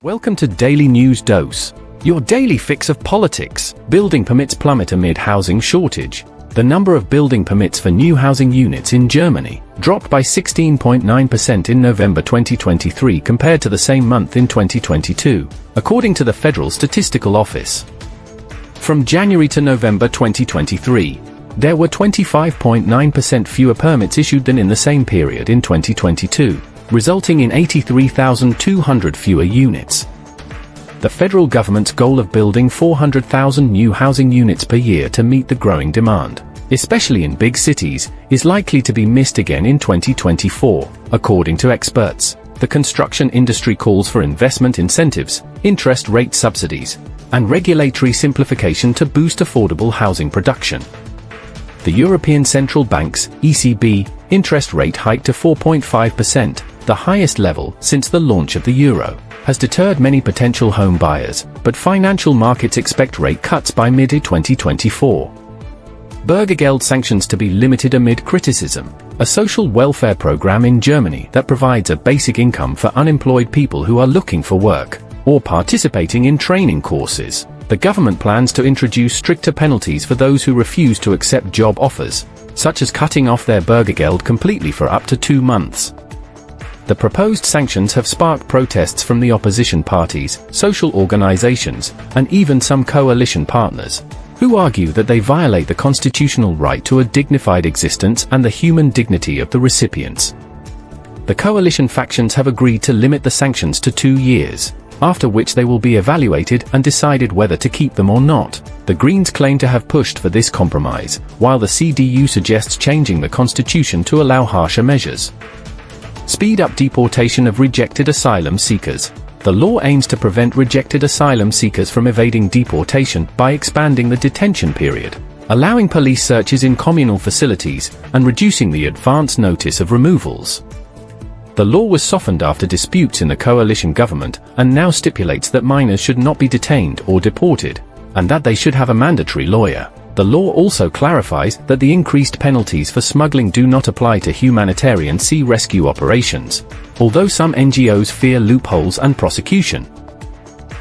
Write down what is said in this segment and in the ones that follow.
Welcome to Daily News Dose, your daily fix of politics. Building permits plummet amid housing shortage. The number of building permits for new housing units in Germany dropped by 16.9% in November 2023 compared to the same month in 2022, according to the Federal Statistical Office. From January to November 2023, there were 25.9% fewer permits issued than in the same period in 2022. Resulting in 83,200 fewer units. The federal government's goal of building 400,000 new housing units per year to meet the growing demand, especially in big cities, is likely to be missed again in 2024, according to experts. The construction industry calls for investment incentives, interest rate subsidies, and regulatory simplification to boost affordable housing production. The European Central Bank's (ECB) interest rate hike to 4.5%, the highest level since the launch of the euro, has deterred many potential home buyers, but financial markets expect rate cuts by mid-2024. Bürgergeld sanctions to be limited amid criticism. A social welfare program in Germany that provides a basic income for unemployed people who are looking for work or participating in training courses. The government plans to introduce stricter penalties for those who refuse to accept job offers, such as cutting off their Bürgergeld completely for up to 2 months. The proposed sanctions have sparked protests from the opposition parties, social organizations, and even some coalition partners, who argue that they violate the constitutional right to a dignified existence and the human dignity of the recipients. The coalition factions have agreed to limit the sanctions to 2 years, after which they will be evaluated and decided whether to keep them or not. The Greens claim to have pushed for this compromise, while the CDU suggests changing the constitution to allow harsher measures. Speed up deportation of rejected asylum seekers. The law aims to prevent rejected asylum seekers from evading deportation by expanding the detention period, allowing police searches in communal facilities, and reducing the advance notice of removals. The law was softened after disputes in the coalition government, and now stipulates that minors should not be detained or deported, and that they should have a mandatory lawyer. The law also clarifies that the increased penalties for smuggling do not apply to humanitarian sea rescue operations, although some NGOs fear loopholes and prosecution.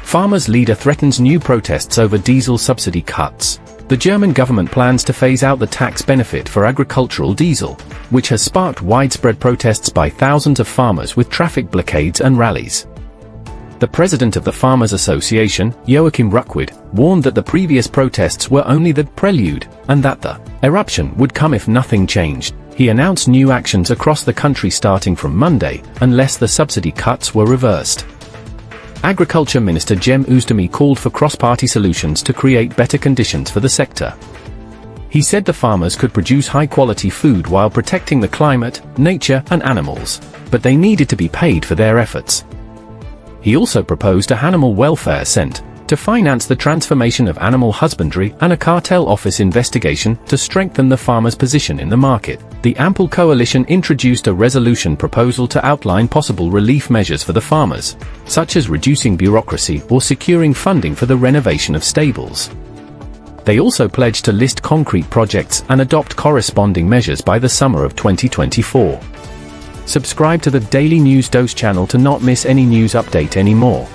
Farmers' leader threatens new protests over diesel subsidy cuts. The German government plans to phase out the tax benefit for agricultural diesel, which has sparked widespread protests by thousands of farmers with traffic blockades and rallies. The president of the Farmers Association, Joachim Rukwied, warned that the previous protests were only the prelude, and that the eruption would come if nothing changed. He announced new actions across the country starting from Monday, unless the subsidy cuts were reversed. Agriculture Minister Cem Özdemir called for cross-party solutions to create better conditions for the sector. He said the farmers could produce high-quality food while protecting the climate, nature, and animals, but they needed to be paid for their efforts. He also proposed a animal welfare cent to finance the transformation of animal husbandry and a cartel office investigation to strengthen the farmers' position in the market. The Ampel coalition introduced a resolution proposal to outline possible relief measures for the farmers, such as reducing bureaucracy or securing funding for the renovation of stables. They also pledged to list concrete projects and adopt corresponding measures by the summer of 2024. Subscribe to the Daily News Dose channel to not miss any news update anymore.